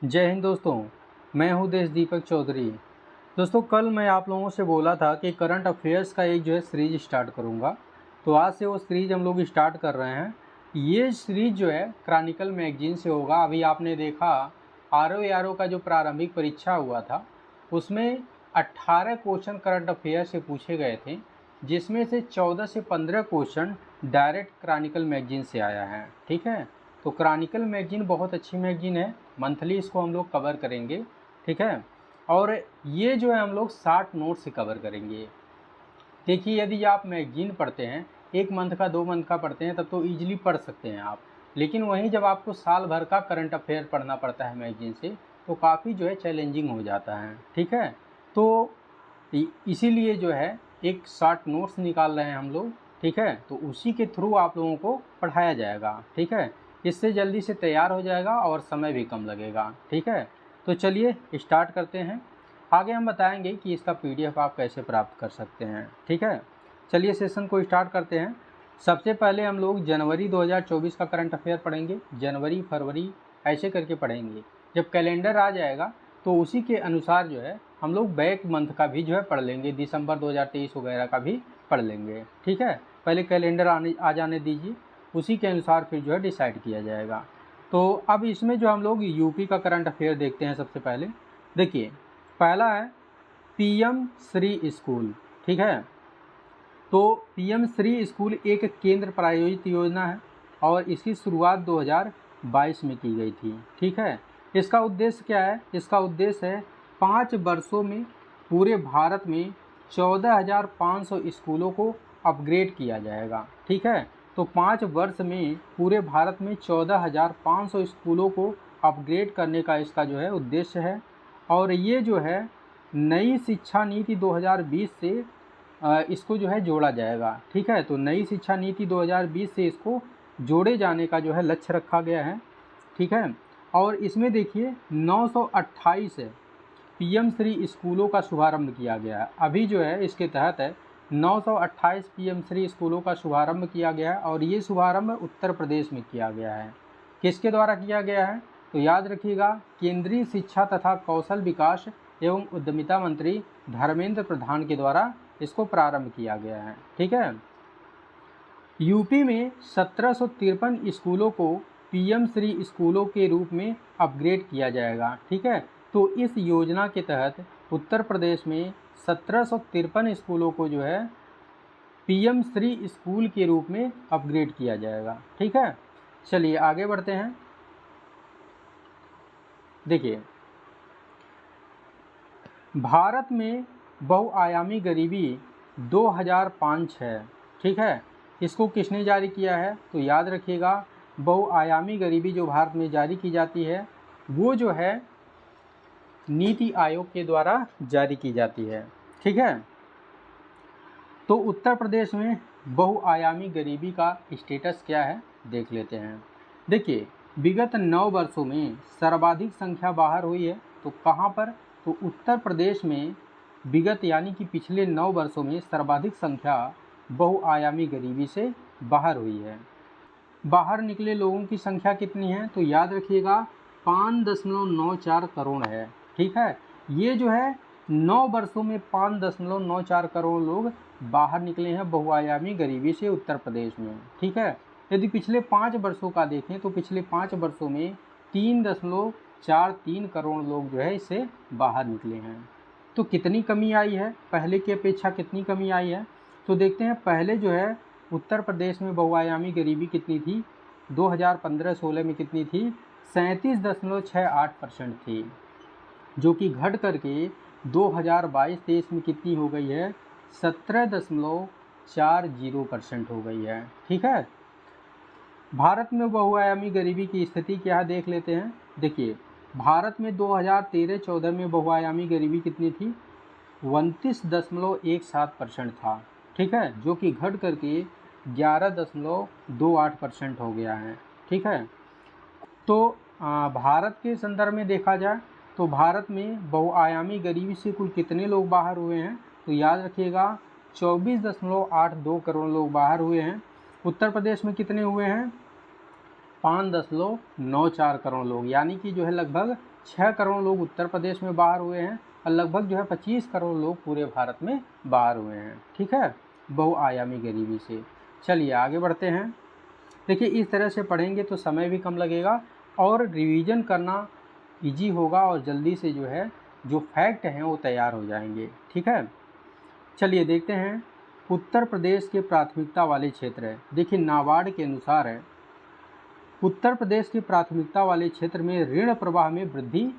जय हिंद दोस्तों, मैं हूं देश दीपक चौधरी। दोस्तों, कल मैं आप लोगों से बोला था कि करंट अफेयर्स का एक सीरीज स्टार्ट करूंगा। तो आज से वो सीरीज हम लोग स्टार्ट कर रहे हैं। ये सीरीज क्रॉनिकल मैगजीन से होगा। अभी आपने देखा आरओ का जो प्रारंभिक परीक्षा हुआ था उसमें 18 क्वेश्चन करंट अफेयर से पूछे गए थे, जिसमें से 14 से 15 क्वेश्चन डायरेक्ट क्रॉनिकल मैगजीन से आया है। ठीक है, तो क्रॉनिकल मैगजीन बहुत अच्छी मैगजीन है। मंथली इसको हम लोग कवर करेंगे। ठीक है, और ये हम लोग 60 नोट से कवर करेंगे। देखिए, यदि आप मैगजीन पढ़ते हैं, 1 मंथ का 2 मंथ का पढ़ते हैं, तब तो ईजिली पढ़ सकते हैं आप। लेकिन वहीं जब आपको साल भर का करंट अफेयर पढ़ना पड़ता है मैगजीन से, तो काफ़ी चैलेंजिंग हो जाता है। ठीक है, तो इसीलिए एक शॉर्ट नोट्स निकाल रहे हैं हम लोग। ठीक है, तो उसी के थ्रू आप लोगों को पढ़ाया जाएगा। ठीक है, इससे जल्दी से तैयार हो जाएगा और समय भी कम लगेगा। ठीक है, तो चलिए स्टार्ट करते हैं। आगे हम बताएंगे कि इसका पीडीएफ आप कैसे प्राप्त कर सकते हैं। ठीक है, चलिए सेशन को स्टार्ट करते हैं। सबसे पहले हम लोग जनवरी 2024 का करंट अफेयर पढ़ेंगे। जनवरी, फरवरी ऐसे करके पढ़ेंगे। जब कैलेंडर आ जाएगा तो उसी के अनुसार हम लोग बैक मंथ का भी पढ़ लेंगे। दिसंबर 2023 वगैरह का भी पढ़ लेंगे। ठीक है, पहले कैलेंडर आ जाने दीजिए, उसी के अनुसार फिर डिसाइड किया जाएगा। तो अब इसमें हम लोग यूपी का करंट अफेयर देखते हैं। सबसे पहले देखिए, पहला है पीएम श्री स्कूल। ठीक है, तो पीएम श्री स्कूल एक केंद्र प्रायोजित योजना है और इसकी शुरुआत 2022 में की गई थी। ठीक है, इसका उद्देश्य क्या है? इसका उद्देश्य है 5 वर्षों में पूरे भारत में 14,500 स्कूलों को अपग्रेड किया जाएगा। ठीक है, तो 5 वर्ष में पूरे भारत में 14,500 स्कूलों को अपग्रेड करने का इसका उद्देश्य है। और ये नई शिक्षा नीति 2020 से इसको जोड़ा जाएगा। ठीक है, तो नई शिक्षा नीति 2020 से इसको जोड़े जाने का लक्ष्य रखा गया है। ठीक है, और इसमें देखिए 928 पीएम श्री स्कूलों का शुभारंभ किया गया है। अभी इसके तहत 928 पीएम श्री स्कूलों का शुभारंभ किया गया है और ये शुभारंभ उत्तर प्रदेश में किया गया है। किसके द्वारा किया गया है? तो याद रखिएगा, केंद्रीय शिक्षा तथा कौशल विकास एवं उद्यमिता मंत्री धर्मेंद्र प्रधान के द्वारा इसको प्रारंभ किया गया है। ठीक है, यूपी में 1753 स्कूलों को पीएम श्री स्कूलों के रूप में अपग्रेड किया जाएगा। ठीक है, तो इस योजना के तहत उत्तर प्रदेश में 1753 स्कूलों को पीएम श्री स्कूल के रूप में अपग्रेड किया जाएगा। ठीक है, चलिए आगे बढ़ते हैं। देखिए, भारत में बहुआयामी गरीबी 2005 है। ठीक है, इसको किसने जारी किया है? तो याद रखिएगा, बहुआयामी गरीबी जो भारत में जारी की जाती है वो नीति आयोग के द्वारा जारी की जाती है। ठीक है, तो उत्तर प्रदेश में बहुआयामी गरीबी का स्टेटस क्या है देख लेते हैं। देखिए, विगत 9 वर्षों में सर्वाधिक संख्या बाहर हुई है। तो कहाँ पर? तो उत्तर प्रदेश में विगत यानी कि पिछले 9 वर्षों में सर्वाधिक संख्या बहुआयामी गरीबी से बाहर हुई है। बाहर निकले लोगों की संख्या कितनी है? तो याद रखिएगा 5.94 करोड़ है। ठीक है, ये 9 वर्षों में 5.94 करोड़ लोग बाहर निकले हैं बहुआयामी गरीबी से उत्तर प्रदेश में। ठीक है, यदि पिछले 5 वर्षों का देखें तो पिछले 5 वर्षों में 3.43 करोड़ लोग इससे बाहर निकले हैं। तो कितनी कमी आई है? पहले की अपेक्षा कितनी कमी आई है? तो देखते हैं। पहले उत्तर प्रदेश में बहुआयामी गरीबी कितनी थी? 2015-16 में कितनी थी? 37.68% थी, जो कि घट करके 2022-23 में कितनी हो गई है? 17.40% हो गई है। ठीक है, भारत में बहुआयामी गरीबी की स्थिति क्या है देख लेते हैं। देखिए, भारत में 2013-14 में बहुआयामी गरीबी कितनी थी? 29.17% था। ठीक है, जो कि घट करके 11.28% हो गया है। ठीक है, तो भारत के संदर्भ में देखा जाए तो भारत में बहुआयामी गरीबी से कुल कितने लोग बाहर हुए हैं? तो याद रखिएगा 24.82 करोड़ लोग बाहर हुए हैं। उत्तर प्रदेश में कितने हुए हैं? 5.94 करोड़ लोग, यानी कि लगभग 6 करोड़ लोग उत्तर प्रदेश में बाहर हुए हैं और लगभग जो है 25 करोड़ लोग पूरे भारत में बाहर हुए हैं। ठीक है, बहुआयामी गरीबी से। चलिए आगे बढ़ते हैं। देखिए इस तरह से पढ़ेंगे तो समय भी कम लगेगा और रिवीजन करना इजी होगा और जल्दी से जो है जो फैक्ट हैं वो तैयार हो जाएंगे। ठीक है, चलिए देखते हैं। उत्तर प्रदेश के प्राथमिकता वाले क्षेत्र है। देखिए नाबार्ड के अनुसार है, उत्तर प्रदेश के प्राथमिकता वाले क्षेत्र में ऋण प्रवाह में वृद्धि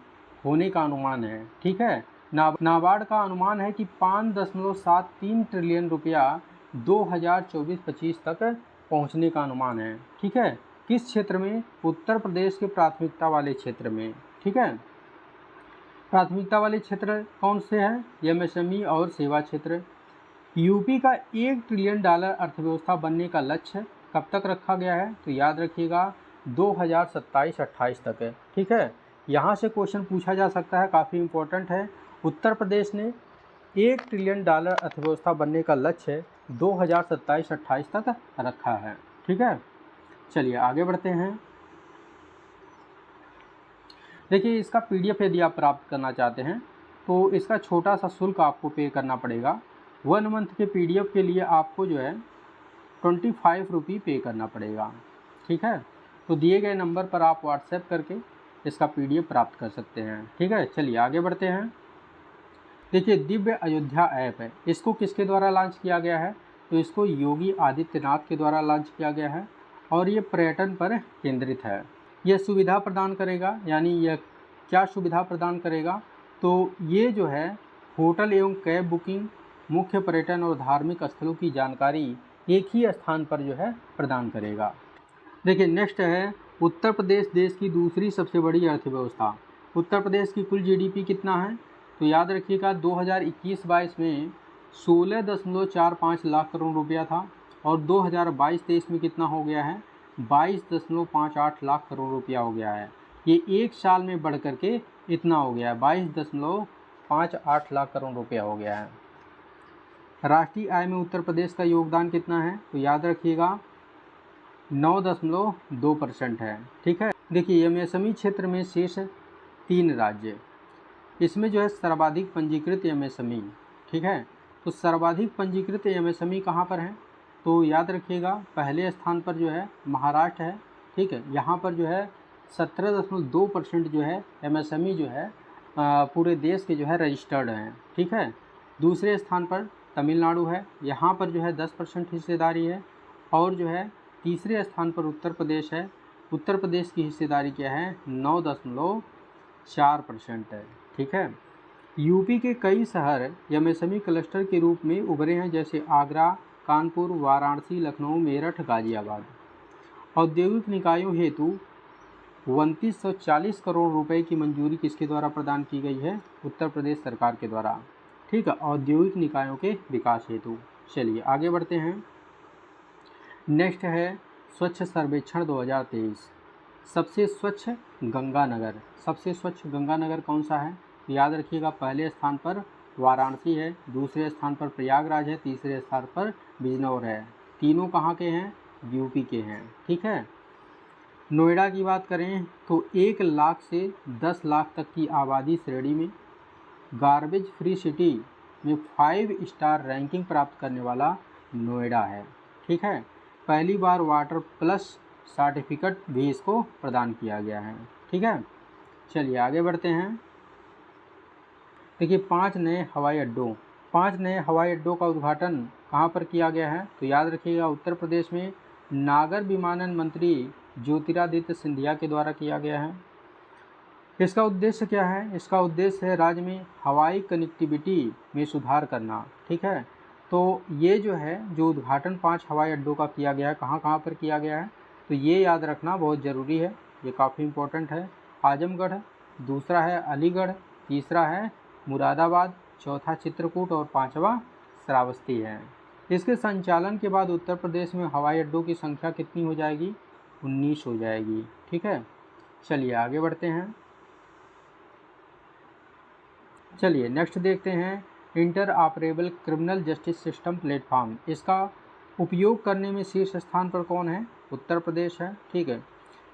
होने का अनुमान है। ठीक है, नाबार्ड का अनुमान है कि 5.73 ट्रिलियन रुपया 2024-25 तक पहुंचने का अनुमान है। ठीक है, किस क्षेत्र में? उत्तर प्रदेश के प्राथमिकता वाले क्षेत्र में। ठीक है, प्राथमिकता वाले क्षेत्र कौन से हैं? एमएसएमई और सेवा क्षेत्र। यूपी का $1 ट्रिलियन अर्थव्यवस्था बनने का लक्ष्य कब तक रखा गया है? तो याद रखिएगा 2027-28 तक है। ठीक है, यहाँ से क्वेश्चन पूछा जा सकता है, काफ़ी इम्पोर्टेंट है। उत्तर प्रदेश ने $1 ट्रिलियन अर्थव्यवस्था बनने का लक्ष्य 2027-28 तक रखा है। ठीक है, चलिए आगे बढ़ते हैं। देखिए इसका PDF यदि आप प्राप्त करना चाहते हैं तो इसका छोटा सा शुल्क आपको पे करना पड़ेगा। 1 मंथ के PDF के लिए आपको जो है 25 रुपये पे करना पड़ेगा। ठीक है, तो दिए गए नंबर पर आप व्हाट्सएप करके इसका PDF प्राप्त कर सकते हैं। ठीक है, चलिए आगे बढ़ते हैं। देखिए दिव्य अयोध्या ऐप है, इसको किसके द्वारा लॉन्च किया गया है? तो इसको योगी आदित्यनाथ के द्वारा लॉन्च किया गया है और ये पर्यटन पर केंद्रित है। यह सुविधा प्रदान करेगा, यानी यह क्या सुविधा प्रदान करेगा? तो ये जो है होटल एवं कैब बुकिंग, मुख्य पर्यटन और धार्मिक स्थलों की जानकारी एक ही स्थान पर जो है प्रदान करेगा। देखिए नेक्स्ट है, उत्तर प्रदेश देश की दूसरी सबसे बड़ी अर्थव्यवस्था। उत्तर प्रदेश की कुल GDP कितना है? तो याद रखिएगा 2021-22 में 16.45 लाख करोड़ रुपया था और 2022-23 में कितना हो गया है? 22.58 लाख करोड़ रुपया हो गया है। ये एक साल में बढ़ करके इतना हो गया है, 22.58 लाख करोड़ रुपया हो गया है। राष्ट्रीय आय में उत्तर प्रदेश का योगदान कितना है? तो याद रखिएगा 9.2% है। ठीक है, देखिए एमएसएमई क्षेत्र में शेष 3 राज्य, इसमें जो है सर्वाधिक पंजीकृत एमएसएमई। ठीक है, तो सर्वाधिक पंजीकृत एमएसएमई कहाँ पर है? तो याद रखिएगा पहले स्थान पर जो है महाराष्ट्र है। ठीक है, यहाँ पर जो है 17.2% जो है एमएसएमई जो है पूरे देश के जो है रजिस्टर्ड हैं। ठीक है, दूसरे स्थान पर तमिलनाडु है, यहाँ पर जो है 10% हिस्सेदारी है और जो है तीसरे स्थान पर उत्तर प्रदेश है। उत्तर प्रदेश की हिस्सेदारी क्या है? 9.4% है। ठीक है, यूपी के कई शहर एमएसएमई क्लस्टर के रूप में उभरे हैं, जैसे आगरा, कानपुर, वाराणसी, लखनऊ, मेरठ, गाजियाबाद। औद्योगिक निकायों हेतु 2940 करोड़ रुपए की मंजूरी किसके द्वारा प्रदान की गई है? उत्तर प्रदेश सरकार के द्वारा। ठीक है, औद्योगिक निकायों के विकास हेतु। चलिए आगे बढ़ते हैं। नेक्स्ट है स्वच्छ सर्वेक्षण 2023। सबसे स्वच्छ गंगानगर, सबसे स्वच्छ गंगानगर कौन सा है? तो याद रखिएगा पहले स्थान पर वाराणसी है, दूसरे स्थान पर प्रयागराज है, तीसरे स्थान पर बिजनौर है। तीनों कहाँ के हैं? यूपी के हैं। ठीक है, नोएडा की बात करें तो 1 लाख से 10 लाख तक की आबादी श्रेणी में गार्बेज फ्री सिटी में 5 स्टार रैंकिंग प्राप्त करने वाला नोएडा है। ठीक है, पहली बार वाटर प्लस सर्टिफिकेट भी इसको प्रदान किया गया है। ठीक है, चलिए आगे बढ़ते हैं। देखिए 5 नए हवाई अड्डों का उद्घाटन कहाँ पर किया गया है? तो याद रखिएगा उत्तर प्रदेश में नागर विमानन मंत्री ज्योतिरादित्य सिंधिया के द्वारा किया गया है। इसका उद्देश्य क्या है? इसका उद्देश्य है राज्य में हवाई कनेक्टिविटी में सुधार करना। ठीक है, तो ये जो है जो उद्घाटन 5 हवाई अड्डों का किया गया है, कहाँ कहाँ पर किया गया है? तो ये याद रखना बहुत ज़रूरी है, ये काफ़ी इम्पोर्टेंट है। आजमगढ़, दूसरा है अलीगढ़, तीसरा है मुरादाबाद, चौथा चित्रकूट और 5वां श्रावस्ती है। इसके संचालन के बाद उत्तर प्रदेश में हवाई अड्डों की संख्या कितनी हो जाएगी? 19 हो जाएगी। ठीक है, चलिए आगे बढ़ते हैं। चलिए नेक्स्ट देखते हैं, inter operable criminal justice system platform. इसका उपयोग करने में शीर्ष स्थान पर कौन है? उत्तर प्रदेश है। ठीक है,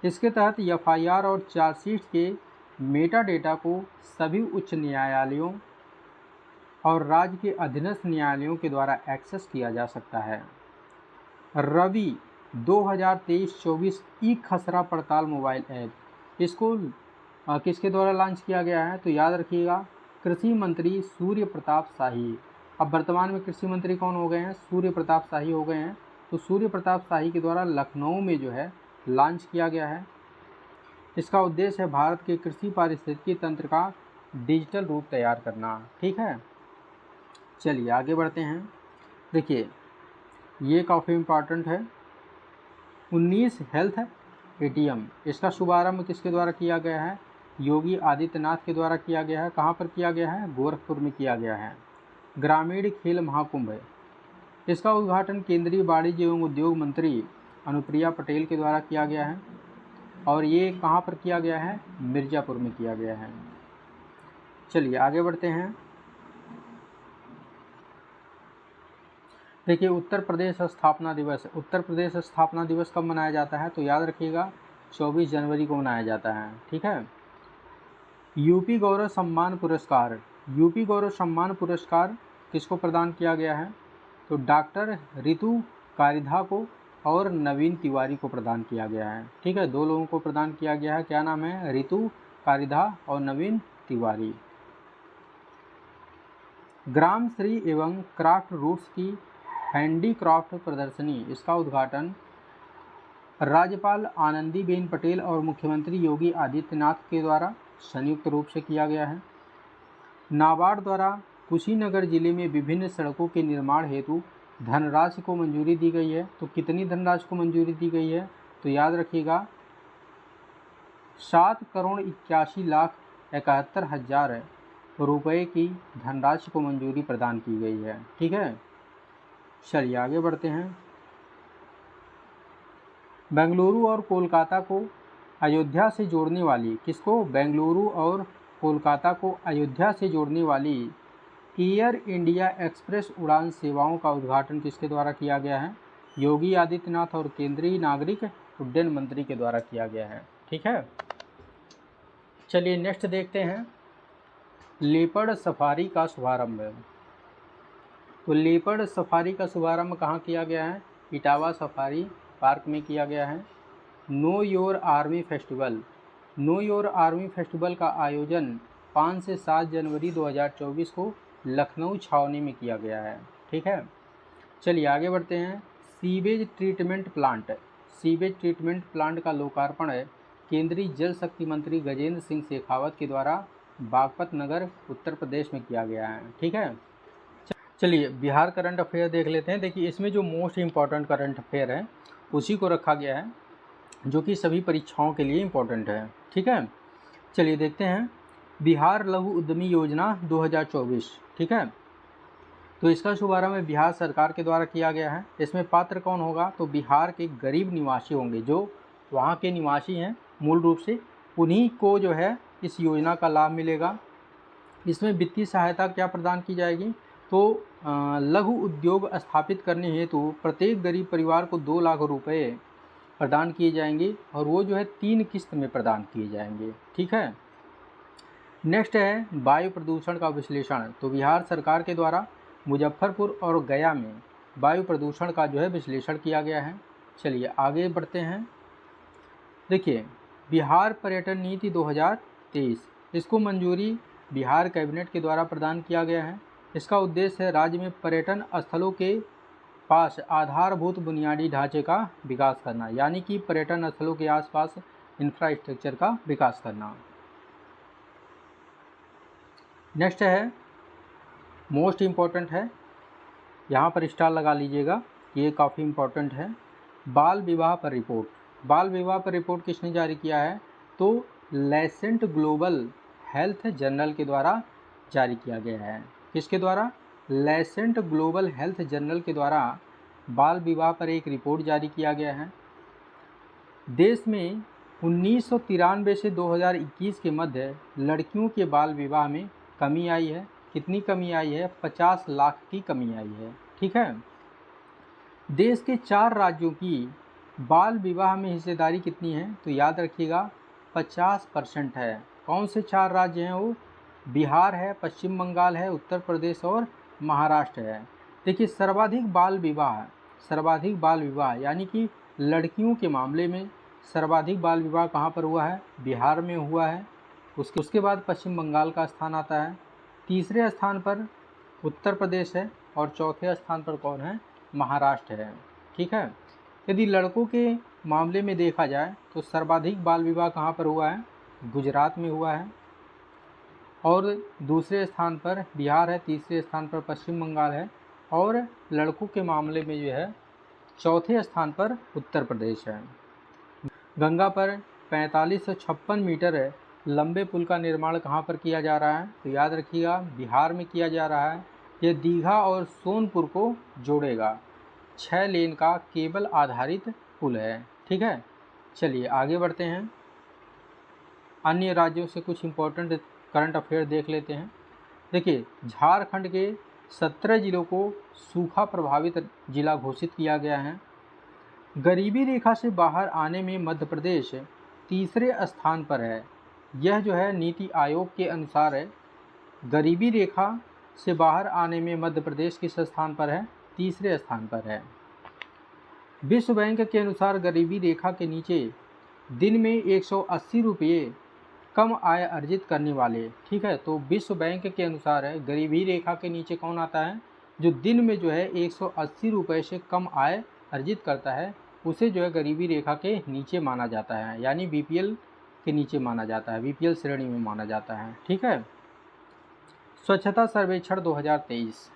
इसके तहत FIR और चार्जशीट के मेटा डेटा को सभी उच्च न्यायालयों और राज्य के अधीनस्थ न्यायालयों के द्वारा एक्सेस किया जा सकता है। रवि 2023-24 ई खसरा पड़ताल मोबाइल ऐप, इसको किसके द्वारा लॉन्च किया गया है? तो याद रखिएगा, कृषि मंत्री सूर्य प्रताप शाही। अब वर्तमान में कृषि मंत्री कौन हो गए हैं? सूर्य प्रताप शाही हो गए हैं। तो सूर्य प्रताप शाही के द्वारा लखनऊ में जो है लॉन्च किया गया है। इसका उद्देश्य है भारत के कृषि पारिस्थितिकी तंत्र का डिजिटल रूप तैयार करना। ठीक है, चलिए आगे बढ़ते हैं। देखिए ये काफ़ी इम्पॉर्टेंट है। 19 हेल्थ एटीएम, इसका शुभारंभ किसके द्वारा किया गया है? योगी आदित्यनाथ के द्वारा किया गया है। कहाँ पर किया गया है? गोरखपुर में किया गया है। ग्रामीण खेल महाकुंभ है, इसका उद्घाटन केंद्रीय वाणिज्य एवं उद्योग मंत्री अनुप्रिया पटेल के द्वारा किया गया है और ये कहाँ पर किया गया है? मिर्ज़ापुर में किया गया है। चलिए आगे बढ़ते हैं। देखिए उत्तर प्रदेश स्थापना दिवस, उत्तर प्रदेश स्थापना दिवस कब मनाया जाता है? तो याद रखिएगा 24 जनवरी को मनाया जाता है। ठीक है। यूपी गौरव सम्मान पुरस्कार, यूपी गौरव सम्मान पुरस्कार किसको प्रदान किया गया है? तो डॉक्टर रितु कारिधा को और नवीन तिवारी को प्रदान किया गया है। ठीक है, 2 लोगों को प्रदान किया गया है। क्या नाम है? रितु कारिधा और नवीन तिवारी। ग्राम श्री एवं क्राफ्ट रूट्स की हैंडीक्राफ्ट प्रदर्शनी, इसका उद्घाटन राज्यपाल आनंदीबेन पटेल और मुख्यमंत्री योगी आदित्यनाथ के द्वारा संयुक्त रूप से किया गया है। नाबार्ड द्वारा कुशीनगर जिले में विभिन्न सड़कों के निर्माण हेतु धनराशि को मंजूरी दी गई है। तो कितनी धनराशि को मंजूरी दी गई है? तो याद रखिएगा 7,81,71,000 रुपये की धनराशि को मंजूरी प्रदान की गई है। ठीक है, चलिए आगे बढ़ते हैं। बेंगलुरु और कोलकाता को अयोध्या से जोड़ने वाली, किसको? बेंगलुरु और कोलकाता को अयोध्या से जोड़ने वाली एयर इंडिया एक्सप्रेस उड़ान सेवाओं का उद्घाटन किसके द्वारा किया गया है? योगी आदित्यनाथ और केंद्रीय नागरिक उड्डयन मंत्री के द्वारा किया गया है। ठीक है, चलिए नेक्स्ट देखते हैं। लेपर्ड सफारी का शुभारंभ। तो लेपर्ड सफारी का शुभारंभ कहाँ किया गया है? इटावा सफारी पार्क में किया गया है। Know your army festival, know your army festival का आयोजन 5 से 7 जनवरी 2024 को लखनऊ छावनी में किया गया है। ठीक है, चलिए आगे बढ़ते हैं। Sewage treatment plant, sewage treatment plant का लोकार्पण है केंद्रीय जल शक्ति मंत्री गजेंद्र सिंह शेखावत के द्वारा बागपत नगर उत्तर प्रदेश में किया गया है। ठीक है, चलिए बिहार करंट अफेयर देख लेते हैं। देखिए इसमें जो मोस्ट इम्पॉर्टेंट करंट अफेयर है उसी को रखा गया है जो कि सभी परीक्षाओं के लिए इम्पोर्टेंट है। ठीक है, चलिए देखते हैं। बिहार लघु उद्यमी योजना 2024। ठीक है, तो इसका शुभारंभ बिहार सरकार के द्वारा किया गया है। इसमें पात्र कौन होगा? तो बिहार के गरीब निवासी होंगे, जो वहाँ के निवासी हैं मूल रूप से, उन्हीं को जो है इस योजना का लाभ मिलेगा। इसमें वित्तीय सहायता क्या प्रदान की जाएगी? तो लघु उद्योग स्थापित करने हेतु प्रत्येक गरीब परिवार को 2 लाख रुपए प्रदान किए जाएंगे और वो जो है 3 किस्त में प्रदान किए जाएंगे। ठीक है, नेक्स्ट है वायु प्रदूषण का विश्लेषण। तो बिहार सरकार के द्वारा मुजफ्फरपुर और गया में वायु प्रदूषण का जो है विश्लेषण किया गया है। चलिए आगे बढ़ते हैं। देखिए बिहार पर्यटन नीति 2023, इसको मंजूरी बिहार कैबिनेट के द्वारा प्रदान किया गया है। इसका उद्देश्य है राज्य में पर्यटन स्थलों के पास आधारभूत बुनियादी ढांचे का विकास करना, यानी कि पर्यटन स्थलों के आसपास इंफ्रास्ट्रक्चर का विकास करना। नेक्स्ट है मोस्ट इम्पॉर्टेंट है, यहाँ पर स्टार लगा लीजिएगा, ये काफ़ी इम्पॉर्टेंट है। बाल विवाह पर रिपोर्ट, बाल विवाह पर रिपोर्ट किसने जारी किया है? तो लेसेंट ग्लोबल हेल्थ जर्नल के द्वारा जारी किया गया है। किसके द्वारा? लेसेंट ग्लोबल हेल्थ जर्नल के द्वारा बाल विवाह पर एक रिपोर्ट जारी किया गया है। देश में 1993 से 2021 के मध्य लड़कियों के बाल विवाह में कमी आई है। कितनी कमी आई है? 50 लाख की कमी आई है। ठीक है, देश के 4 राज्यों की बाल विवाह में हिस्सेदारी कितनी है? तो याद रखिएगा 50% है। कौन से 4 राज्य हैं वो? बिहार है, पश्चिम बंगाल है, उत्तर प्रदेश और महाराष्ट्र है। देखिए सर्वाधिक बाल विवाह यानी कि लड़कियों के मामले में सर्वाधिक बाल विवाह कहाँ पर हुआ है? बिहार में हुआ है। उसके बाद पश्चिम बंगाल का स्थान आता है, तीसरे स्थान पर उत्तर प्रदेश है और चौथे स्थान पर कौन है? महाराष्ट्र है। ठीक है। यदि लड़कों के मामले में देखा जाए तो सर्वाधिक बाल विवाह कहाँ पर हुआ है? गुजरात में हुआ है और दूसरे स्थान पर बिहार है, तीसरे स्थान पर पश्चिम बंगाल है और लड़कों के मामले में जो है चौथे स्थान पर उत्तर प्रदेश है। गंगा पर 4556 मीटर लंबे पुल का निर्माण कहाँ पर किया जा रहा है? तो याद रखिएगा बिहार में किया जा रहा है। यह दीघा और सोनपुर को जोड़ेगा। 6 लेन का केबल आधारित पुल है। ठीक है, चलिए आगे बढ़ते हैं। अन्य राज्यों से कुछ इम्पोर्टेंट करंट अफेयर देख लेते हैं। देखिए झारखंड के 17 जिलों को सूखा प्रभावित जिला घोषित किया गया है। गरीबी रेखा से बाहर आने में मध्य प्रदेश तीसरे स्थान पर है। यह जो है नीति आयोग के अनुसार है। गरीबी रेखा से बाहर आने में मध्य प्रदेश किस स्थान पर है? तीसरे स्थान पर है। विश्व बैंक के अनुसार गरीबी रेखा के नीचे दिन में 180 रुपये कम आय अर्जित करने वाले, ठीक है, तो विश्व बैंक के अनुसार है गरीबी रेखा के नीचे कौन आता है? जो दिन में जो है 180 रुपये से कम आय अर्जित करता है उसे जो है गरीबी रेखा के नीचे माना जाता है, यानी बीपीएल के नीचे माना जाता है, बीपीएल श्रेणी में माना जाता है। ठीक है। स्वच्छता सर्वेक्षण 2023,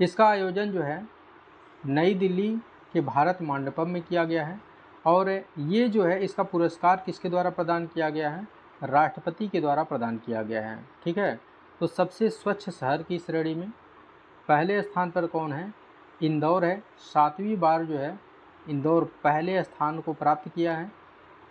इसका आयोजन जो है नई दिल्ली के भारत मंडपम में किया गया है और ये जो है इसका पुरस्कार किसके द्वारा प्रदान किया गया है? राष्ट्रपति के द्वारा प्रदान किया गया है। ठीक है। तो सबसे स्वच्छ शहर की श्रेणी में पहले स्थान पर कौन है? इंदौर है। 7वीं बार जो है इंदौर पहले स्थान को प्राप्त किया है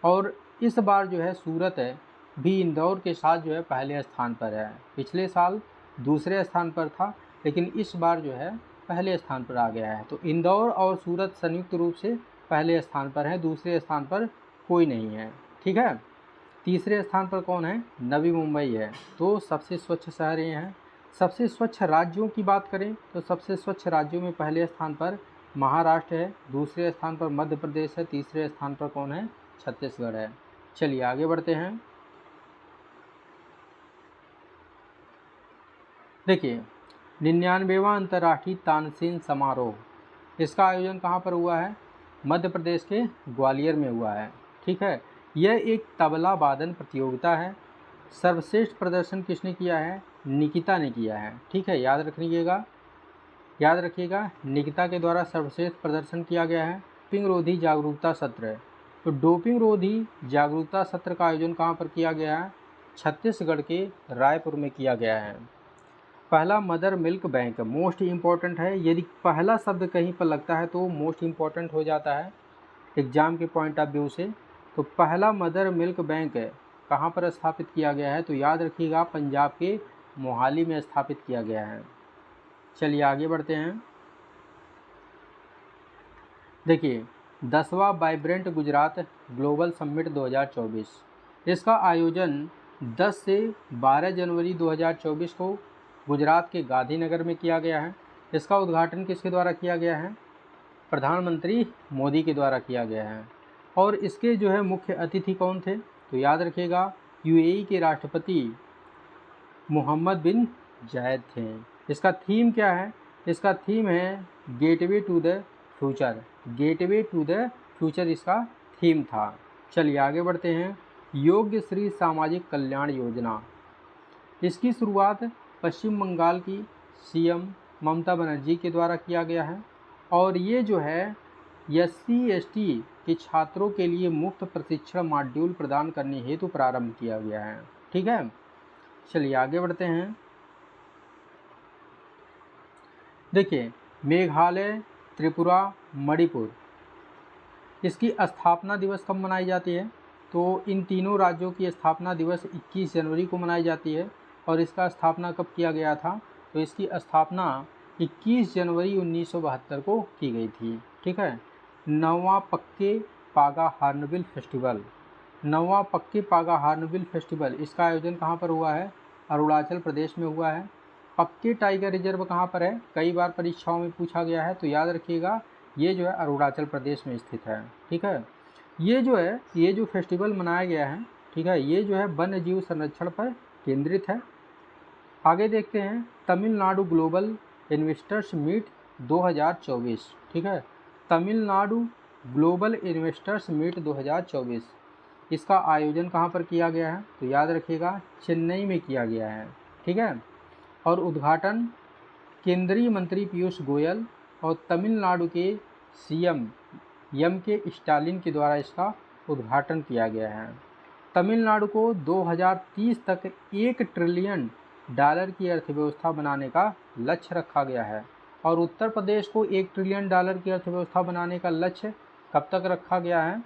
और इस बार जो है सूरत है भी इंदौर के साथ जो है पहले स्थान पर है। पिछले साल दूसरे स्थान पर था लेकिन इस बार जो है पहले स्थान पर आ गया है। तो इंदौर और सूरत संयुक्त रूप से पहले स्थान पर है, दूसरे स्थान पर कोई नहीं है। ठीक है। तीसरे स्थान पर कौन है? नवी मुंबई है। तो सबसे स्वच्छ शहर ये हैं। सबसे स्वच्छ राज्यों की बात करें तो सबसे स्वच्छ राज्यों में पहले स्थान पर महाराष्ट्र है, दूसरे स्थान पर मध्य प्रदेश है, तीसरे स्थान पर कौन है? छत्तीसगढ़ है। चलिए आगे बढ़ते हैं। देखिए 99वां अंतर्राष्ट्रीय तानसेन समारोह, इसका आयोजन कहाँ पर हुआ है? मध्य प्रदेश के ग्वालियर में हुआ है। ठीक है। यह एक तबला वादन प्रतियोगिता है। सर्वश्रेष्ठ प्रदर्शन किसने किया है? निकिता ने किया है। ठीक है, याद रखिएगा निकिता के द्वारा सर्वश्रेष्ठ प्रदर्शन किया गया है। डोपिंग रोधी जागरूकता सत्र, तो डोपिंग रोधी जागरूकता सत्र का आयोजन कहाँ पर किया गया है? छत्तीसगढ़ के रायपुर में किया गया है। पहला mother milk bank most important है। यदि पहला शब्द कहीं पर लगता है तो मोस्ट इम्पॉर्टेंट हो जाता है एग्जाम के पॉइंट ऑफ व्यू से। तो पहला मदर मिल्क बैंक कहाँ पर स्थापित किया गया है? तो याद रखिएगा पंजाब के मोहाली में स्थापित किया गया है। चलिए आगे बढ़ते हैं। देखिए 10वां वाइब्रेंट गुजरात ग्लोबल समिट 2024, इसका आयोजन 10 से 12 जनवरी 2024 को गुजरात के गांधीनगर में किया गया है। इसका उद्घाटन किसके द्वारा किया गया है? प्रधानमंत्री मोदी के द्वारा किया गया है। और इसके जो है मुख्य अतिथि कौन थे? तो याद रखिएगा यूएई के राष्ट्रपति मोहम्मद बिन जायद थे। इसका थीम क्या है? इसका थीम है gateway to the future. Gateway to the future इसका थीम था। चलिए आगे बढ़ते हैं। योग्य श्री सामाजिक कल्याण योजना, इसकी शुरुआत पश्चिम बंगाल की सीएम ममता बनर्जी के द्वारा किया गया है और ये जो है SC/ST के छात्रों के लिए मुफ्त प्रशिक्षण मॉड्यूल प्रदान करने हेतु प्रारंभ किया गया है। ठीक है। चलिए आगे बढ़ते हैं। देखिए मेघालय, त्रिपुरा, मणिपुर, इसकी स्थापना दिवस कब मनाई जाती है? तो इन तीनों राज्यों की स्थापना दिवस 21 जनवरी को मनाई जाती है। और इसका स्थापना कब किया गया था? तो इसकी स्थापना 21 जनवरी 1972 को की गई थी। ठीक है। 9वां पक्के पागा हॉर्नबिल फेस्टिवल, 9वां पक्के पागा हॉर्नबिल फेस्टिवल, इसका आयोजन कहाँ पर हुआ है? अरुणाचल प्रदेश में हुआ है। पक्के टाइगर रिजर्व कहाँ पर है? कई बार परीक्षाओं में पूछा गया है, तो याद रखिएगा ये जो है अरुणाचल प्रदेश में स्थित है। ठीक है, ये जो फेस्टिवल मनाया गया है, ठीक है, ये जो है वन्य जीव संरक्षण पर केंद्रित है। आगे देखते हैं तमिलनाडु ग्लोबल इन्वेस्टर्स मीट 2024। ठीक है, तमिलनाडु ग्लोबल इन्वेस्टर्स मीट 2024, इसका आयोजन कहाँ पर किया गया है? तो याद रखिएगा चेन्नई में किया गया है। ठीक है, और उद्घाटन केंद्रीय मंत्री पीयूष गोयल और तमिलनाडु के सीएम के स्टालिन के द्वारा इसका उद्घाटन किया गया है। तमिलनाडु को 2030 तक $1 ट्रिलियन की अर्थव्यवस्था बनाने का लक्ष्य रखा गया है, और उत्तर प्रदेश को $1 ट्रिलियन की अर्थव्यवस्था बनाने का लक्ष्य कब तक रखा गया है?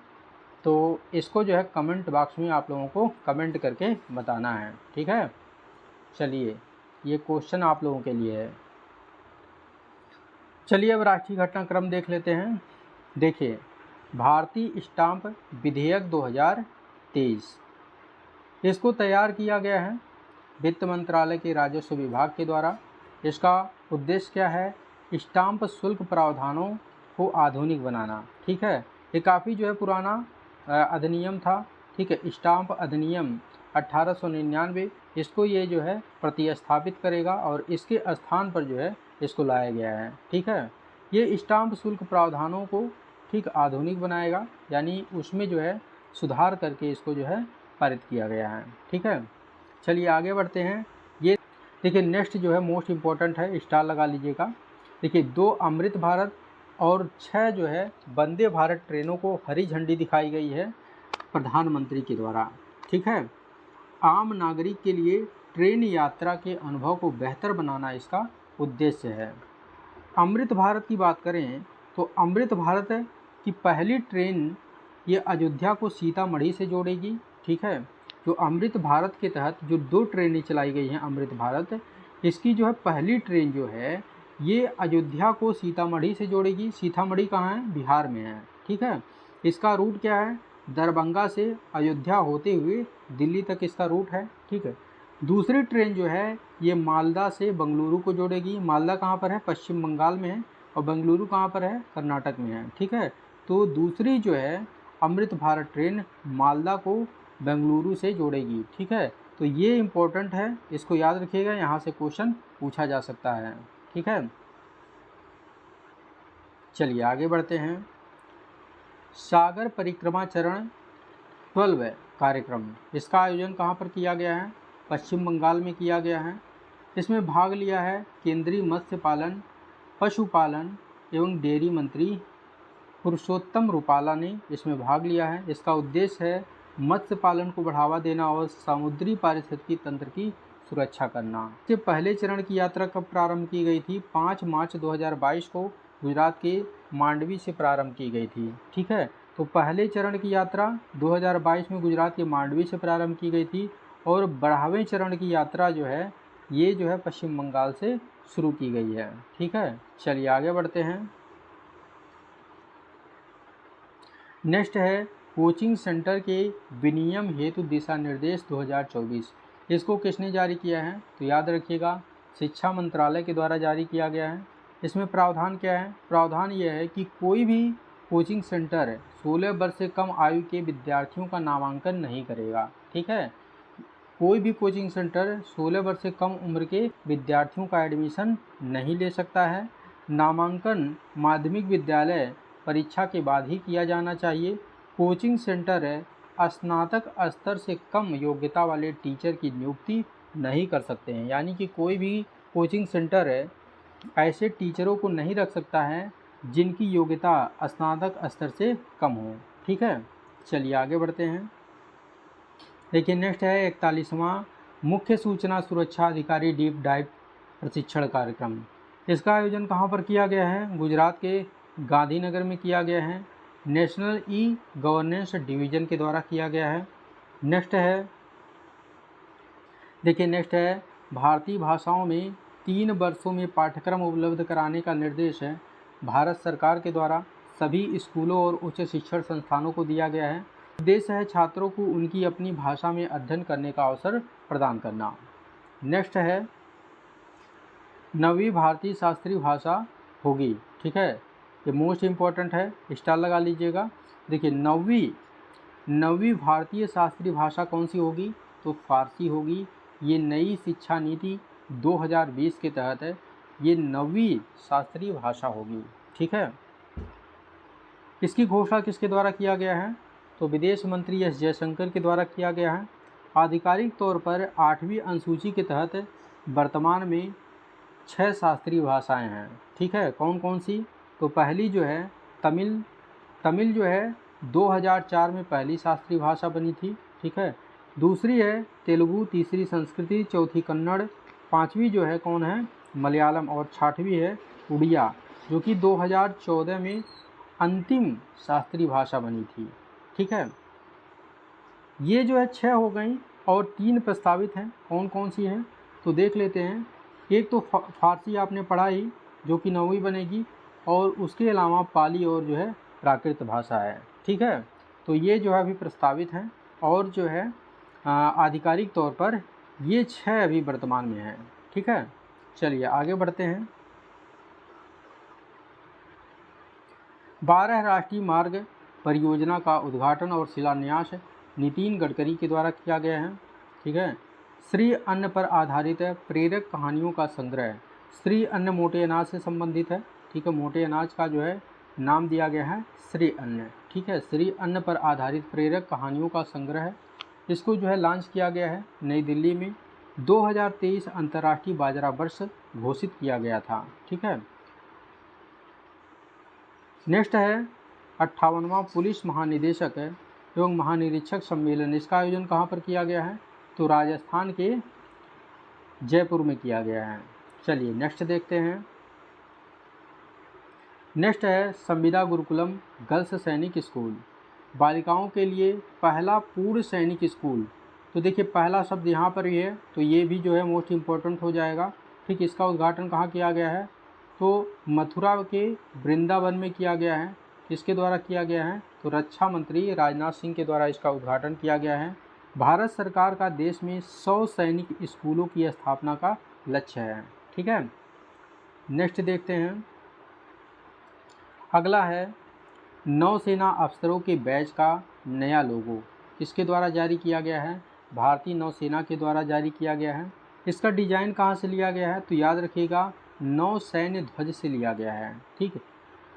तो इसको जो है कमेंट बॉक्स में आप लोगों को कमेंट करके बताना है। ठीक है, चलिए ये क्वेश्चन आप लोगों के लिए है। चलिए अब राष्ट्रीय घटनाक्रम देख लेते हैं। देखिए, भारतीय स्टाम्प विधेयक 2023, इसको तैयार किया गया है वित्त मंत्रालय के राजस्व विभाग के द्वारा। इसका उद्देश्य क्या है? स्टाम्प शुल्क प्रावधानों को आधुनिक बनाना। ठीक है, ये काफ़ी जो है पुराना अधिनियम था। ठीक है, स्टाम्प अधिनियम 1899, इसको ये जो है प्रतिस्थापित करेगा और इसके स्थान पर जो है इसको लाया गया है। ठीक है, ये स्टाम्प शुल्क प्रावधानों को ठीक आधुनिक बनाएगा, यानी उसमें जो है सुधार करके इसको जो है पारित किया गया है। ठीक है, चलिए आगे बढ़ते हैं। ये देखिए नेक्स्ट जो है मोस्ट इम्पॉर्टेंट है, स्टार लगा लीजिएगा। देखिए 2 अमृत भारत और 6 जो है वंदे भारत ट्रेनों को हरी झंडी दिखाई गई है प्रधानमंत्री के द्वारा। ठीक है, आम नागरिक के लिए ट्रेन यात्रा के अनुभव को बेहतर बनाना इसका उद्देश्य है। अमृत भारत की बात करें तो अमृत भारत की पहली ट्रेन ये अयोध्या को सीतामढ़ी से जोड़ेगी। ठीक है, जो अमृत भारत के तहत जो 2 ट्रेनें चलाई गई हैं अमृत भारत, इसकी जो है पहली ट्रेन जो है ये अयोध्या को सीतामढ़ी से जोड़ेगी। सीतामढ़ी कहाँ है? बिहार में है। ठीक है, इसका रूट क्या है? दरभंगा से अयोध्या होते हुए दिल्ली तक इसका रूट है। ठीक है, दूसरी ट्रेन जो है ये मालदा से बेंगलुरु को जोड़ेगी। मालदा कहाँ पर है? पश्चिम बंगाल में है, और बेंगलुरु कहाँ पर है? कर्नाटक में है। ठीक है, तो दूसरी जो है अमृत भारत ट्रेन मालदा को बेंगलुरु से जोड़ेगी। ठीक है, तो ये इम्पोर्टेंट है, इसको याद रखिएगा, यहाँ से क्वेश्चन पूछा जा सकता है। ठीक है, चलिए आगे बढ़ते हैं। सागर परिक्रमा चरण 12 कार्यक्रम, इसका आयोजन कहाँ पर किया गया है? पश्चिम बंगाल में किया गया है। इसमें भाग लिया है केंद्रीय मत्स्य पालन, पशुपालन एवं डेयरी मंत्री पुरुषोत्तम रूपाला ने इसमें भाग लिया है। इसका उद्देश्य है मत्स्य पालन को बढ़ावा देना और समुद्री पारिस्थितिकी तंत्र की सुरक्षा करना। इससे पहले चरण की यात्रा कब प्रारंभ की गई थी? 5 मार्च 2022 को गुजरात के मांडवी से प्रारंभ की गई थी। ठीक है, तो पहले चरण की यात्रा 2022 में गुजरात के मांडवी से प्रारंभ की गई थी, और 12वें चरण की यात्रा जो है ये जो है पश्चिम बंगाल से शुरू की गई है। ठीक है, चलिए आगे बढ़ते हैं। नेक्स्ट है कोचिंग सेंटर के विनियम हेतु दिशा निर्देश 2024, इसको किसने जारी किया है? तो याद रखिएगा शिक्षा मंत्रालय के द्वारा जारी किया गया है। इसमें प्रावधान क्या है? प्रावधान यह है कि कोई भी कोचिंग सेंटर 16 वर्ष से कम आयु के विद्यार्थियों का नामांकन नहीं करेगा। ठीक है, कोई भी कोचिंग सेंटर 16 वर्ष से कम उम्र के विद्यार्थियों का एडमिशन नहीं ले सकता है। नामांकन माध्यमिक विद्यालय परीक्षा के बाद ही किया जाना चाहिए। कोचिंग सेंटर स्नातक स्तर से कम योग्यता वाले टीचर की नियुक्ति नहीं कर सकते हैं, यानी कि कोई भी कोचिंग सेंटर ऐसे टीचरों को नहीं रख सकता है जिनकी योग्यता स्नातक स्तर से कम हो। ठीक है, चलिए आगे बढ़ते हैं। देखिए नेक्स्ट है 41वां मुख्य सूचना सुरक्षा अधिकारी डीप डाइव प्रशिक्षण कार्यक्रम, इसका आयोजन कहाँ पर किया गया है? गुजरात के गांधीनगर में किया गया है। नेशनल ई गवर्नेंस डिवीज़न के द्वारा किया गया है। नेक्स्ट है, देखिए नेक्स्ट है भारतीय भाषाओं में 3 वर्षों में पाठ्यक्रम उपलब्ध कराने का निर्देश है भारत सरकार के द्वारा सभी स्कूलों और उच्च शिक्षण संस्थानों को दिया गया है। उद्देश्य है छात्रों को उनकी अपनी भाषा में अध्ययन करने का अवसर प्रदान करना। नेक्स्ट है नवी भारतीय शास्त्रीय भाषा होगी, ठीक है, ये मोस्ट इम्पॉर्टेंट है, स्टार लगा लीजिएगा। देखिए नवी भारतीय शास्त्रीय भाषा कौन सी होगी, तो फारसी होगी। ये नई शिक्षा नीति 2020 के तहत है, ये नवी शास्त्रीय भाषा होगी, ठीक है। इसकी घोषणा किसके द्वारा किया गया है, तो विदेश मंत्री एस जयशंकर के द्वारा किया गया है। आधिकारिक तौर पर 8वीं अनुसूची के तहत वर्तमान में 6 शास्त्रीय भाषाएं हैं, ठीक है। कौन कौन सी, तो पहली जो है तमिल जो है 2004 में पहली शास्त्रीय भाषा बनी थी, ठीक है। दूसरी है तेलुगु, तीसरी संस्कृति, चौथी कन्नड़, पांचवी जो है कौन है, मलयालम, और छठवीं है उड़िया, जो कि 2014 में अंतिम शास्त्रीय भाषा बनी थी, ठीक है। ये जो है 6 हो गई और 3 प्रस्तावित हैं। कौन कौन सी हैं, तो देख लेते हैं। एक तो फारसी आपने पढ़ा ही, जो कि 9वीं बनेगी, और उसके अलावा पाली और जो है प्राकृत भाषा है, ठीक है। तो ये जो है अभी प्रस्तावित हैं, और जो है आधिकारिक तौर पर ये 6 अभी वर्तमान में हैं, ठीक है। चलिए आगे बढ़ते हैं। 12 राष्ट्रीय मार्ग परियोजना का उद्घाटन और शिलान्यास नितिन गडकरी के द्वारा किया गया है, ठीक है। श्री अन्न पर आधारित प्रेरक कहानियों का संग्रह, श्री अन्न मोटे अनाज से संबंधित है, ठीक है। मोटे अनाज का जो है नाम दिया गया है श्री अन्न, ठीक है। श्री अन्न पर आधारित प्रेरक कहानियों का संग्रह है, इसको जो है लॉन्च किया गया है नई दिल्ली में। 2023 अंतर्राष्ट्रीय बाजरा वर्ष घोषित किया गया था, ठीक है। नेक्स्ट है 58वां पुलिस महानिदेशक एवं महानिरीक्षक सम्मेलन, इसका आयोजन कहाँ पर किया गया है, तो राजस्थान के जयपुर में किया गया है। चलिए नेक्स्ट देखते हैं। नेक्स्ट है संविदा गुरुकुलम गर्ल्स सैनिक स्कूल, बालिकाओं के लिए पहला पूर्ण सैनिक स्कूल। तो देखिए पहला शब्द यहाँ पर ही है, तो ये भी जो है मोस्ट इम्पोर्टेंट हो जाएगा, ठीक। इसका उद्घाटन कहाँ किया गया है, तो मथुरा के वृंदावन में किया गया है। किसके द्वारा किया गया है, तो रक्षा मंत्री राजनाथ सिंह के द्वारा इसका उद्घाटन किया गया है। भारत सरकार का देश में 100 सैनिक स्कूलों की स्थापना का लक्ष्य है, ठीक है। नेक्स्ट देखते हैं। अगला है नौसेना अफसरों के बैच का नया लोगो, किसके द्वारा जारी किया गया है, भारतीय नौसेना के द्वारा जारी किया गया है। इसका डिजाइन कहाँ से लिया गया है, तो याद रखिएगा नौसैन्य ध्वज से लिया गया है, ठीक है।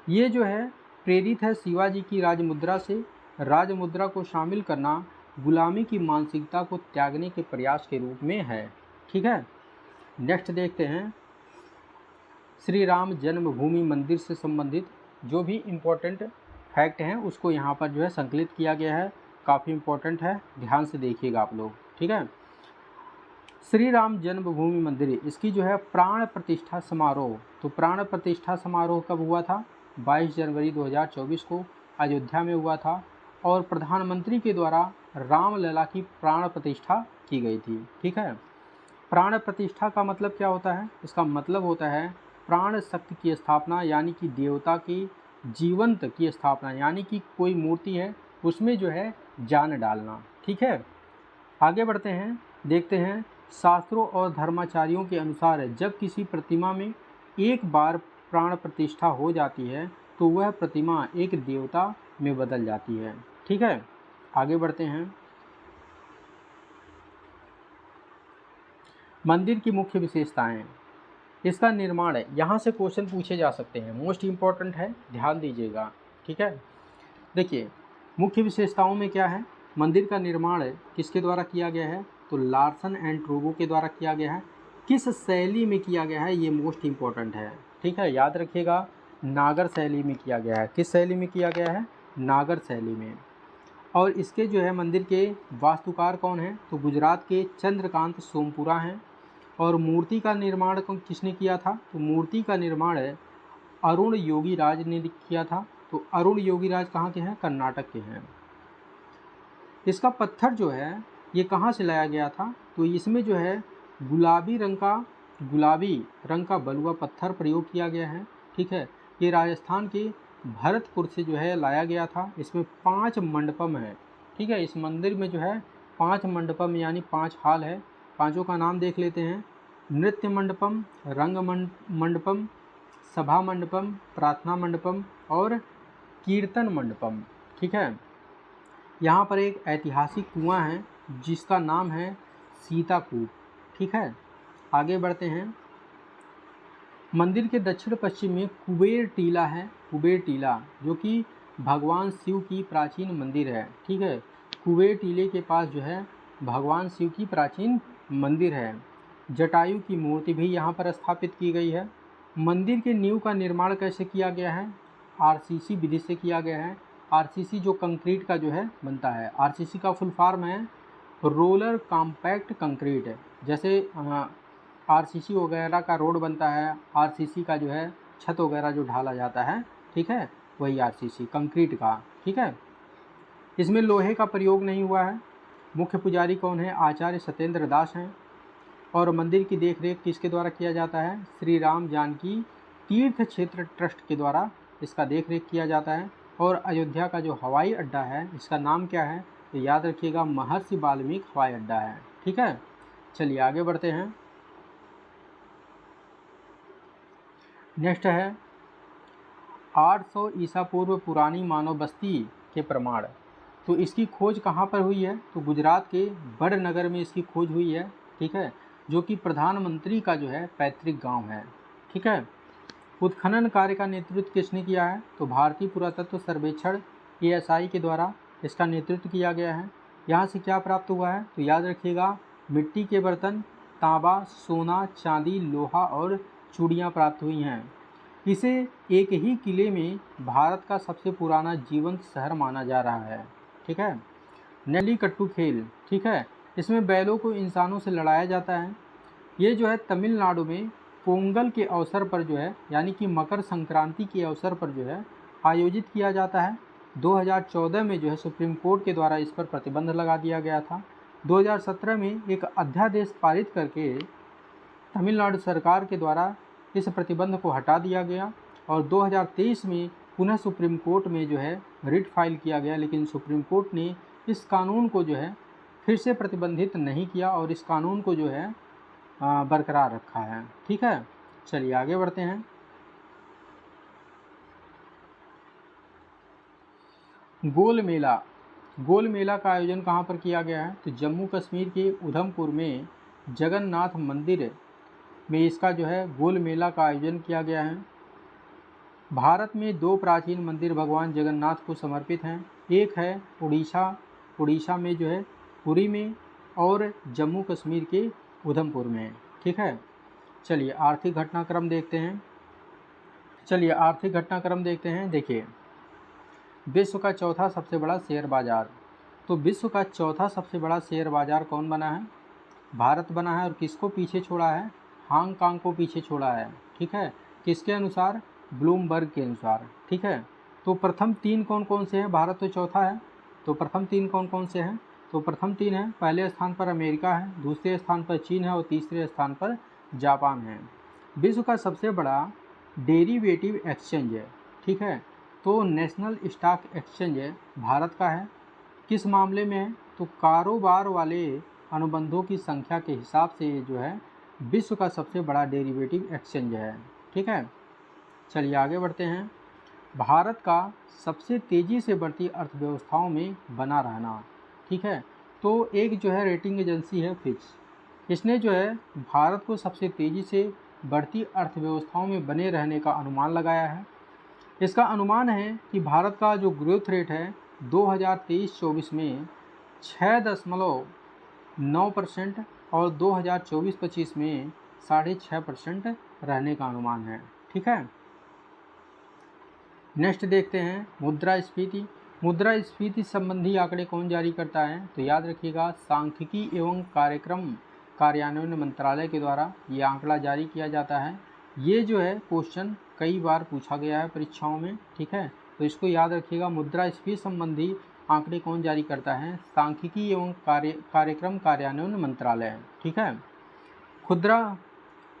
ये जो है प्रेरित है शिवाजी की राजमुद्रा से। राजमुद्रा को शामिल करना गुलामी की मानसिकता को त्यागने के प्रयास के रूप में है, ठीक है। नेक्स्ट देखते हैं। श्री राम जन्मभूमि मंदिर से संबंधित जो भी इम्पोर्टेंट फैक्ट हैं उसको यहाँ पर जो है संकलित किया गया है, काफ़ी इम्पोर्टेंट है, ध्यान से देखिएगा आप लोग, ठीक है। श्री राम जन्मभूमि मंदिर, इसकी जो है प्राण प्रतिष्ठा समारोह, तो प्राण प्रतिष्ठा समारोह कब हुआ था, 22 जनवरी 2024 को अयोध्या में हुआ था, और प्रधानमंत्री के द्वारा रामलला की प्राण प्रतिष्ठा की गई थी, ठीक है। प्राण प्रतिष्ठा का मतलब क्या होता है, इसका मतलब होता है प्राण शक्ति की स्थापना, यानी कि देवता की जीवंत की स्थापना, यानी कि कोई मूर्ति है उसमें जो है जान डालना, ठीक है। आगे बढ़ते हैं, देखते हैं। शास्त्रों और धर्माचार्यों के अनुसार जब किसी प्रतिमा में एक बार प्राण प्रतिष्ठा हो जाती है तो वह प्रतिमा एक देवता में बदल जाती है, ठीक है। आगे बढ़ते हैं। मंदिर की मुख्य विशेषताएं, इसका निर्माण है, यहाँ से क्वेश्चन पूछे जा सकते हैं, मोस्ट इम्पॉर्टेंट है, ध्यान दीजिएगा, ठीक है। देखिए मुख्य विशेषताओं में क्या है, मंदिर का निर्माण किसके द्वारा किया गया है, तो लार्सन एंड ट्रूबो के द्वारा किया गया है। किस शैली में किया गया है, ये मोस्ट इम्पॉर्टेंट है, ठीक है, याद रखिएगा नागर शैली में किया गया है। किस शैली में किया गया है, नागर शैली में। और इसके जो है मंदिर के वास्तुकार कौन है, तो गुजरात के चंद्रकांत सोमपुरा हैं। और मूर्ति का निर्माण किसने किया था, तो मूर्ति का निर्माण अरुण योगी राज ने किया था। तो अरुण योगी राज कहाँ के हैं, कर्नाटक के हैं। इसका पत्थर जो है ये कहाँ से लाया गया था, तो इसमें जो है गुलाबी रंग का बलुआ पत्थर प्रयोग किया गया है, ठीक है। ये राजस्थान के भरतपुर से जो है लाया गया था। इसमें 5 मंडपम हैं, ठीक है। इस मंदिर में जो है 5 मंडपम यानी 5 हॉल है। पांचों का नाम देख लेते हैं। नृत्य मंडपम, रंग मंडपम, सभा मंडपम, प्रार्थना मंडपम और कीर्तन मंडपम। ठीक है। यहाँ पर एक ऐतिहासिक कुआं है जिसका नाम है सीता कूप। ठीक है। आगे बढ़ते हैं। मंदिर के दक्षिण पश्चिम में कुबेर टीला है, कुबेर टीला, जो कि भगवान शिव की प्राचीन मंदिर है। ठीक है। कुबेर टीले के पास जो है भगवान शिव की प्राचीन मंदिर है। जटायु की मूर्ति भी यहाँ पर स्थापित की गई है। मंदिर के नींव का निर्माण कैसे किया गया है? आरसीसी विधि से किया गया है। आरसीसी जो कंक्रीट का जो है बनता है। आरसीसी का फुल फॉर्म है रोलर कॉम्पैक्ट कंक्रीट है। जैसे आरसीसी वगैरह का रोड बनता है, आरसीसी का जो है छत वगैरह जो ढाला जाता है, ठीक है, वही आरसीसी कंक्रीट का। ठीक है। इसमें लोहे का प्रयोग नहीं हुआ है। मुख्य पुजारी कौन है? आचार्य सत्येंद्र दास हैं। और मंदिर की देखरेख किसके द्वारा किया जाता है? श्री राम जानकी तीर्थ क्षेत्र ट्रस्ट के द्वारा इसका देखरेख किया जाता है। और अयोध्या का जो हवाई अड्डा है इसका नाम क्या है? तो याद रखिएगा महर्षि वाल्मीकि हवाई अड्डा है। ठीक है। चलिए आगे बढ़ते हैं। नेक्स्ट है 800 ईसा पूर्व पुरानी मानव बस्ती के प्रमाण। तो इसकी खोज कहाँ पर हुई है? तो गुजरात के बड़नगर में इसकी खोज हुई है। ठीक है। जो कि प्रधानमंत्री का जो है पैतृक गांव है। ठीक है। उत्खनन कार्य का नेतृत्व किसने किया है? तो भारतीय पुरातत्व सर्वेक्षण ASI के द्वारा इसका नेतृत्व किया गया है। यहाँ से क्या प्राप्त हुआ है? तो याद रखिएगा मिट्टी के बर्तन, तांबा, सोना, चांदी, लोहा और चूड़ियाँ प्राप्त हुई हैं। इसे एक ही किले में भारत का सबसे पुराना जीवंत शहर माना जा रहा है। ठीक है। नेल्लीकट्टू खेल। ठीक है। इसमें बैलों को इंसानों से लड़ाया जाता है। ये जो है तमिलनाडु में पोंगल के अवसर पर जो है यानी कि मकर संक्रांति के अवसर पर जो है आयोजित किया जाता है। 2014 में जो है सुप्रीम कोर्ट के द्वारा इस पर प्रतिबंध लगा दिया गया था। 2017 में एक अध्यादेश पारित करके तमिलनाडु सरकार के द्वारा इस प्रतिबंध को हटा दिया गया और 2023 में पुनः सुप्रीम कोर्ट में जो है रिट फाइल किया गया, लेकिन सुप्रीम कोर्ट ने इस कानून को जो है फिर से प्रतिबंधित नहीं किया और इस कानून को जो है बरकरार रखा है। ठीक है। चलिए आगे बढ़ते हैं। गोल मेला। गोल मेला का आयोजन कहाँ पर किया गया है? तो जम्मू कश्मीर के उधमपुर में जगन्नाथ मंदिर में इसका जो है गोल मेला का आयोजन किया गया है। भारत में 2 प्राचीन मंदिर भगवान जगन्नाथ को समर्पित हैं। एक है उड़ीसा में जो है पुरी में और जम्मू कश्मीर के उधमपुर में। ठीक है। चलिए आर्थिक घटनाक्रम देखते हैं। देखिए विश्व का चौथा सबसे बड़ा शेयर बाजार। तो विश्व का चौथा सबसे बड़ा शेयर बाजार कौन बना है? भारत बना है। और किसको पीछे छोड़ा है? हांगकांग को पीछे छोड़ा है। ठीक है। किसके अनुसार? ब्लूमबर्ग के अनुसार। ठीक है। तो प्रथम 3 कौन कौन से हैं? भारत तो चौथा है, तो प्रथम 3 कौन कौन से हैं? तो प्रथम 3 हैं, पहले स्थान पर अमेरिका है, दूसरे स्थान पर चीन है और तीसरे स्थान पर जापान है। विश्व का सबसे बड़ा डेरिवेटिव एक्सचेंज है। ठीक है। तो नेशनल स्टॉक एक्सचेंज भारत का है। किस मामले में है? तो कारोबार वाले अनुबंधों की संख्या के हिसाब से ये जो है विश्व का सबसे बड़ा डेरिवेटिव एक्सचेंज है। ठीक है। चलिए आगे बढ़ते हैं। भारत का सबसे तेज़ी से बढ़ती अर्थव्यवस्थाओं में बना रहना। ठीक है। तो एक जो है रेटिंग एजेंसी है फिच, इसने जो है भारत को सबसे तेज़ी से बढ़ती अर्थव्यवस्थाओं में बने रहने का अनुमान लगाया है। इसका अनुमान है कि भारत का जो ग्रोथ रेट है 2023-24 में 6.9% और 2024-25 में 6.5% रहने का अनुमान है। ठीक है। नेक्स्ट देखते हैं मुद्रास्फीति। मुद्रास्फीति संबंधी आंकड़े कौन जारी करता है? तो याद रखिएगा सांख्यिकी एवं कार्यक्रम कार्यान्वयन मंत्रालय के द्वारा ये आंकड़ा जारी किया जाता है। ये जो है क्वेश्चन कई बार पूछा गया है परीक्षाओं में। ठीक है। तो इसको याद रखिएगा मुद्रास्फीति संबंधी आंकड़े कौन जारी करता है? सांख्यिकी एवं कार्यक्रम कार्यान्वयन मंत्रालय। ठीक है।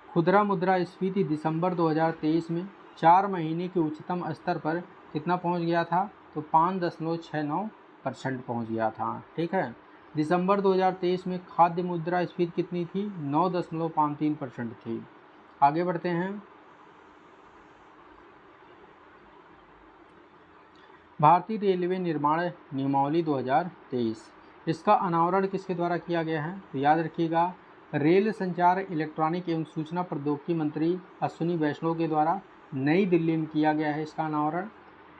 खुदरा मुद्रास्फीति दिसंबर 2023 में 4 महीने के उच्चतम स्तर पर कितना पहुंच गया था? तो 5.69 परसेंट पहुँच गया था। ठीक है, दिसंबर 2023 में खाद्य मुद्रास्फीति कितनी थी? 9.53% थी। आगे बढ़ते हैं। भारतीय रेलवे निर्माण नियमावली 2023, इसका अनावरण किसके द्वारा किया गया है? तो याद रखिएगा, रेल संचार, इलेक्ट्रॉनिक एवं सूचना प्रौद्योगिकी मंत्री अश्विनी वैष्णव के द्वारा नई दिल्ली में किया गया है इसका अनावरण।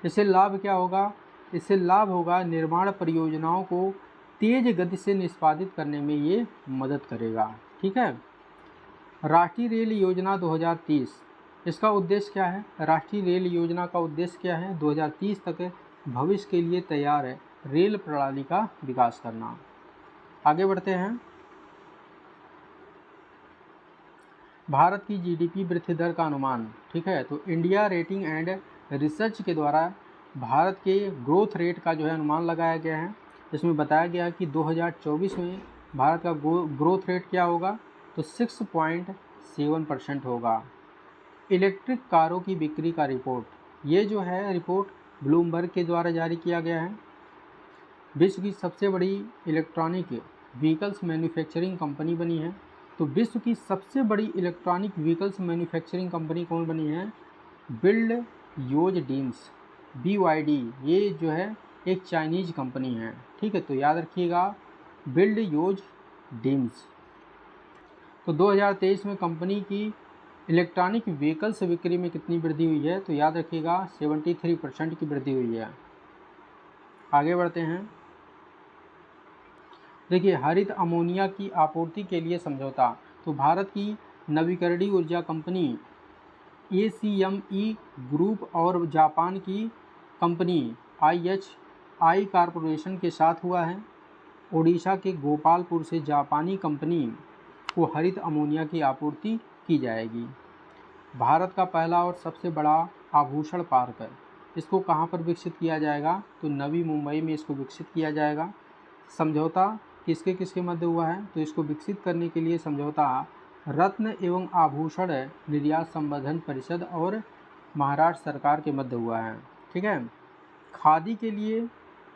इससे लाभ क्या होगा? इससे लाभ होगा निर्माण परियोजनाओं को तेज गति से निष्पादित करने में ये मदद करेगा। ठीक है, राष्ट्रीय रेल योजना 2030, इसका उद्देश्य क्या है? राष्ट्रीय रेल योजना का उद्देश्य क्या है? 2030 तक भविष्य के लिए तैयार है रेल प्रणाली का विकास करना। आगे बढ़ते हैं। भारत की जीडीपी वृद्धि दर का अनुमान। ठीक है, तो इंडिया रेटिंग एंड रिसर्च के द्वारा भारत के ग्रोथ रेट का जो है अनुमान लगाया गया है। इसमें बताया गया है कि 2024 में भारत का ग्रोथ रेट क्या होगा? तो 6.7% होगा। इलेक्ट्रिक कारों की बिक्री का रिपोर्ट, ये जो है रिपोर्ट ब्लूमबर्ग के द्वारा जारी किया गया है। विश्व की सबसे बड़ी इलेक्ट्रॉनिक व्हीकल्स मैन्युफैक्चरिंग कंपनी बनी है। तो विश्व की सबसे बड़ी इलेक्ट्रॉनिक व्हीकल्स मैन्युफैक्चरिंग कंपनी कौन बनी है? बिल्ड योज डीम्स, BYD, ये जो है एक चाइनीज कंपनी है। ठीक है, तो याद रखिएगा बिल्ड योज डीम्स। तो 2023 में कंपनी की इलेक्ट्रॉनिक व्हीकल्स बिक्री में कितनी वृद्धि हुई है? तो याद रखिएगा 73% की वृद्धि हुई है। आगे बढ़ते हैं। देखिए, हरित अमोनिया की आपूर्ति के लिए समझौता। तो भारत की नवीकरणीय ऊर्जा कंपनी ACME ग्रुप और जापान की कंपनी IHI कॉरपोरेशन के साथ हुआ है। ओडिशा के गोपालपुर से जापानी कंपनी को हरित अमोनिया की आपूर्ति की जाएगी। भारत का पहला और सबसे बड़ा आभूषण पार्क है, इसको कहाँ पर विकसित किया जाएगा? तो नवी मुंबई में इसको विकसित किया जाएगा। समझौता किसके किसके मध्य हुआ है? तो इसको विकसित करने के लिए समझौता रत्न एवं आभूषण निर्यात संवर्धन परिषद और महाराष्ट्र सरकार के मध्य हुआ है। ठीक है, खादी के लिए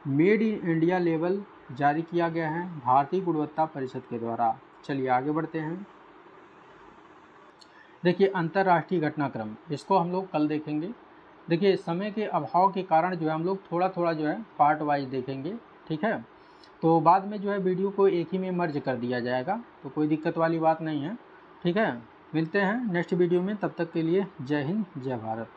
मेड इन इंडिया लेबल जारी किया गया है भारतीय गुणवत्ता परिषद के द्वारा। चलिए आगे बढ़ते हैं। देखिए, अंतर्राष्ट्रीय घटनाक्रम, इसको हम लोग कल देखेंगे। देखिए, समय के अभाव के कारण जो है हम लोग थोड़ा थोड़ा जो है पार्ट वाइज देखेंगे। ठीक है, तो बाद में जो है वीडियो को एक ही में मर्ज कर दिया जाएगा, तो कोई दिक्कत वाली बात नहीं है। ठीक है, मिलते हैं नेक्स्ट वीडियो में, तब तक के लिए जय हिंद, जय भारत।